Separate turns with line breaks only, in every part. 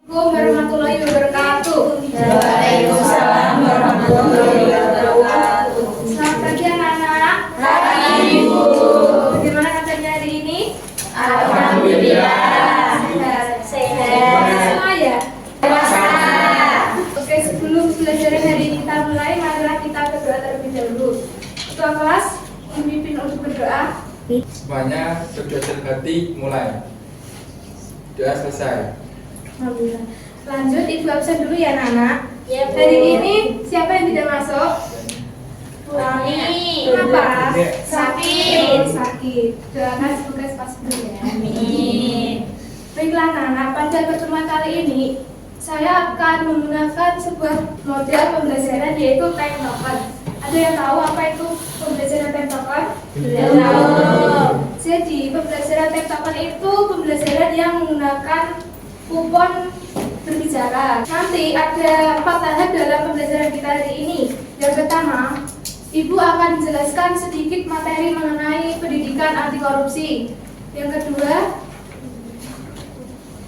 Warahmatullahi wabarakatuh.
Waalaikumsalam warahmatullahi wabarakatuh.
Selamat pagi anak-anak.
Pagi Ibu.
Bagaimana kabarnya hari ini?
Alhamdulillah.
Sehat semua ya?
Puasa.
Oke, sebelum pelajaran hari ini kita mulai, marilah kita berdoa terlebih dahulu. Ketua kelas memimpin untuk berdoa.
Semuanya berdoa hati mulai. Doa selesai.
Alhamdulillah. Lanjut, Ibu absen dulu ya Nana.
Ya, Bu.
Hari ini siapa yang tidak masuk?
Kami.
Kenapa?
Sakit.
Sakit. Doakan semoga cepat sembuh ya.
Amin.
Baiklah Nana, pada pertemuan kali ini saya akan menggunakan sebuah model pembelajaran yaitu time token. Ada yang tahu apa itu pembelajaran time token?
Belum.
Jadi pembelajaran time token itu pembelajaran yang menggunakan kupon berbicara. Nanti ada 4 tahap dalam pembelajaran kita hari ini. Yang pertama, Ibu akan menjelaskan sedikit materi mengenai pendidikan anti korupsi. Yang kedua,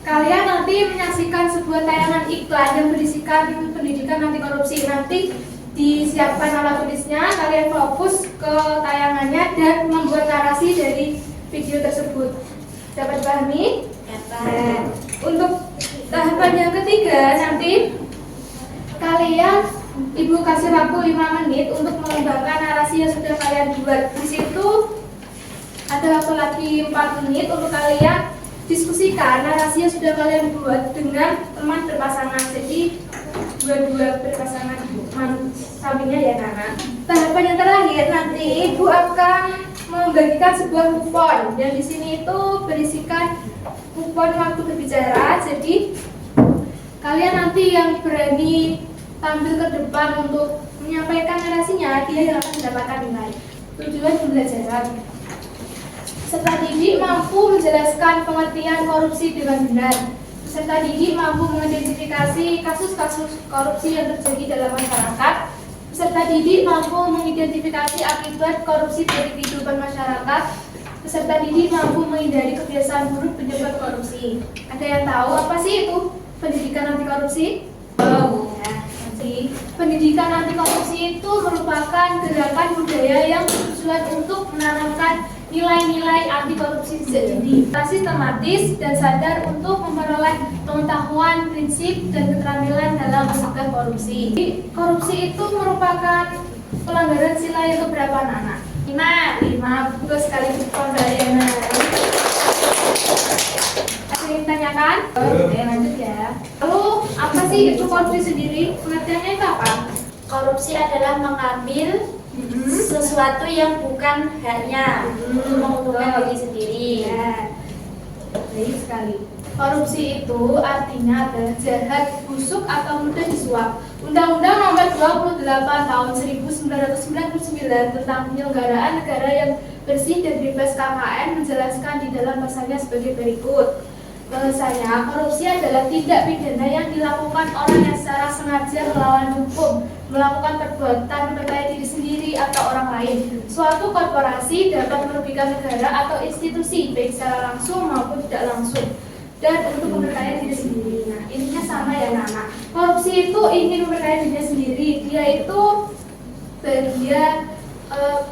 kalian nanti menyaksikan sebuah tayangan iklan yang berisikan pendidikan anti korupsi. Nanti disiapkan alat tulisnya, kalian fokus ke tayangannya dan membuat narasi dari video tersebut. Dapat dipahami? Nah, untuk tahapan yang ketiga, nanti kalian Ibu kasih waktu 5 menit untuk mengembangkan narasi yang sudah kalian buat. Di situ ada waktu lagi 4 menit untuk kalian diskusikan narasi yang sudah kalian buat dengan teman berpasangan. Jadi dua-dua berpasangan sampingnya ya Nana. Tahapan yang terakhir nanti Ibu akan membagikan sebuah kupon yang di sini itu berisikan kupon waktu berbicara. Jadi kalian nanti yang berani tampil ke depan untuk menyampaikan narasinya, dia yang akan mendapatkan nilai. Tujuan pembelajaran, peserta didik mampu menjelaskan pengertian korupsi dengan benar. Peserta didik mampu mengidentifikasi kasus-kasus korupsi yang terjadi dalam masyarakat. Peserta didik mampu mengidentifikasi akibat korupsi dari kehidupan masyarakat. Peserta didik mampu menghindari kebiasaan buruk penyebab korupsi. Ada yang tahu apa sih itu pendidikan anti korupsi? Pendidikan anti korupsi itu merupakan gerakan budaya yang bertujuan untuk menanamkan nilai-nilai anti korupsi sejak dini, sistematis dan sadar untuk memperoleh pengetahuan, prinsip, dan keterampilan dalam mencegah korupsi. Korupsi itu merupakan pelanggaran sila yang keberapa Nana? 5. Betul sekali Pembaliana. Ada yang ditanyakan? Oke, lanjut ya. Lalu apa sih itu korupsi sendiri? Pengertiannya itu apa?
Korupsi adalah mengambil sesuatu yang bukan haknya untuk menguntungkan diri sendiri.
Ya, baik sekali. Korupsi itu artinya adalah jahat, busuk, atau mudah disuap. Undang-Undang Nomor 28 Tahun 1999 tentang penyelenggaraan negara yang bersih dan bebas KKN menjelaskan di dalam pasalnya sebagai berikut. Bahwasanya korupsi adalah tindak pidana yang dilakukan orang yang secara sengaja melawan hukum, melakukan perbuatan memperkaya diri sendiri atau orang lain. Suatu korporasi dapat merugikan negara atau institusi baik secara langsung maupun tidak langsung, dan untuk memperkaya diri sendiri. Nah, intinya sama ya Nana. Korupsi itu ingin memperkaya dirinya sendiri. Dia itu bahagia,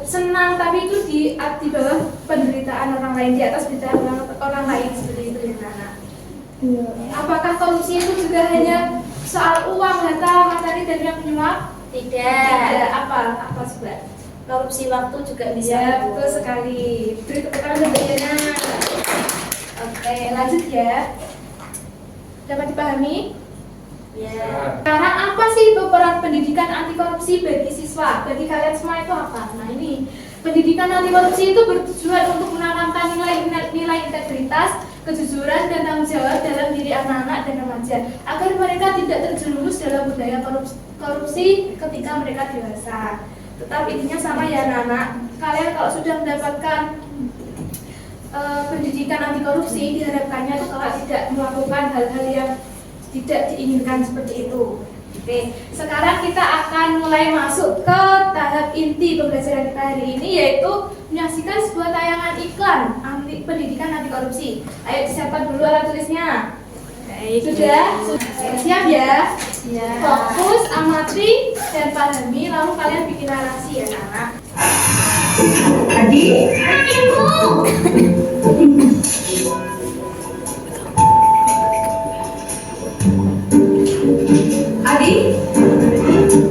senang, tapi itu di bawah penderitaan orang lain, di atas penderitaan orang lain, seperti itu ya Nana. Apakah korupsi itu juga hanya soal uang, harta, materi, dan yang menyuap?
Tidak.
Apa coba?
Korupsi waktu juga bisa.
Ya, betul sekali. Beri tepuk tangan untuk Diana. Oke, lanjut ya. Dapat dipahami?
Ya.
Sekarang apa sih itu peran pendidikan anti korupsi bagi siswa? Bagi kalian semua itu apa? Nah ini, pendidikan anti korupsi itu bertujuan untuk menanamkan nilai integritas, kejujuran, dan tanggung jawab dalam diri anak-anak dan remaja agar mereka tidak terjerumus dalam budaya korupsi ketika mereka dewasa. Tetap intinya sama ya Nana. Kalian kalau sudah mendapatkan pendidikan anti korupsi, diharapkannya itu kalau tidak melakukan hal-hal yang tidak diinginkan seperti itu. Oke, sekarang kita akan mulai masuk ke tahap inti pembelajaran kita hari ini, yaitu menyaksikan sebuah tayangan iklan pendidikan anti korupsi. Ayo disiapkan dulu alat tulisnya. Sudah? Siap ya? Fokus, amati, dan pahami, lalu kalian bikin narasi ya anak.
Adi,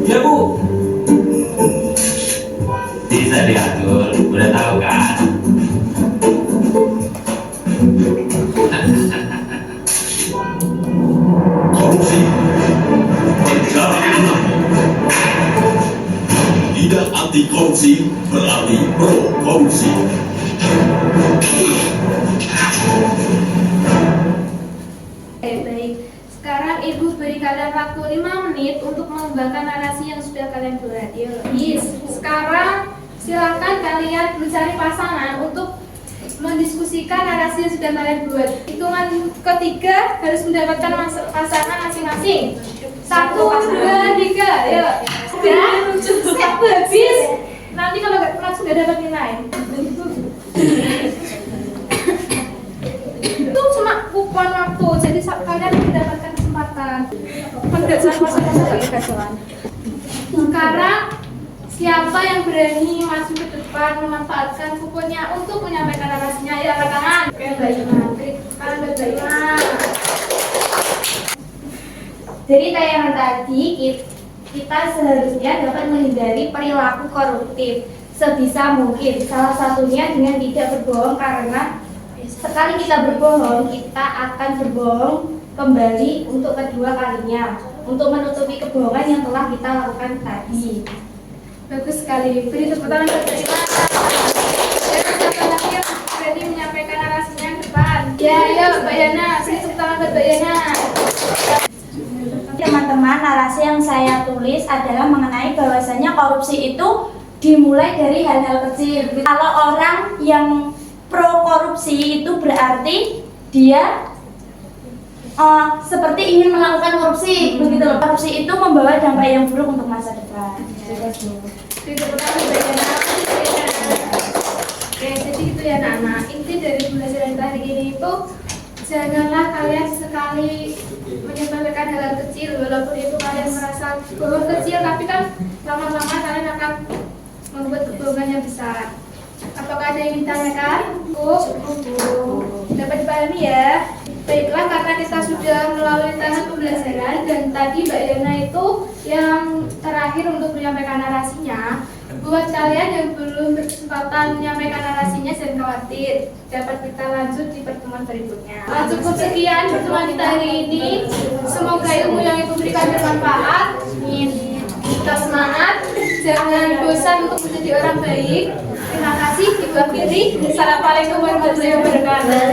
Ya Bu. Bisa diatur, udah tahu kan?
Korupsi menjadi enam. Tidak anti korupsi berarti pro korupsi.
Baik. Sekarang Ibu beri kalian waktu 5 menit untuk mengembangkan narasi yang sudah kalian buat. Yes. Sekarang silakan kalian mencari pasangan untuk mendiskusikan narasi yang sudah kalian buat. Hitungan ketiga harus mendapatkan pasangan masing-masing. 1, 2, 3. Ayo. Sudah? Siap habis. Nanti kalau nggak langsung nggak dapat nilai. Itu cuma kupon waktu, jadi kalian mendapatkan kesempatan. Sekarang siapa yang berani maju ke depan memanfaatkan kuponnya untuk menyampaikan narasinya? Ya, angkat tangan. Oke, Mbak Ima. Beri tangan buat Mbak Ima.
Dari tayangan tadi, kita seharusnya dapat menghindari perilaku koruptif sebisa mungkin. Salah satunya dengan tidak berbohong, karena sekali kita berbohong, kita akan berbohong kembali untuk kedua kalinya, untuk menutupi kebohongan yang telah kita lakukan tadi.
Bagus sekali. Beri tepuk tangan buat Mbak Ima. Dan siapa lagi yang berani menyampaikan narasinya ke depan? Ya, yuk Mbak Yana. Beri tepuk tangan buat Mbak Yana.
Teman-teman, narasi yang saya tulis adalah mengenai bahwasanya korupsi itu dimulai dari hal-hal kecil. Kalau orang yang pro korupsi itu berarti dia seperti ingin melakukan korupsi, begitu loh. Korupsi itu membawa dampak yang buruk untuk masa depan.
Beri tepuk tangan buat Mbak Yana. Oke, jadi itu ya anak-anak. Inti dari pembelajaran hari ini itu janganlah kalian sekali menyampaikan hal kecil, walaupun itu kalian merasa bahwa kecil, tapi kan lama-lama kalian akan membuat kebohongan yang besar. Apakah ada yang ditanyakan? Cukup. Dapat dipahami ya? Baiklah, karena kita sudah melalui tahap pembelajaran dan tadi Mbak Yana itu yang terakhir untuk menyampaikan narasinya. Buat kalian yang belum berkesempatan menyampaikan narasinya, jangan khawatir, dapat kita lanjut di pertemuan berikutnya. Cukup sekian pertemuan kita hari ini. Semoga ilmu yang Ibu berikan bermanfaat. Kita semangat, jangan bosan untuk menjadi orang baik. Terima kasih, Ibu akhiri. Assalamualaikum warahmatullahi wabarakatuh.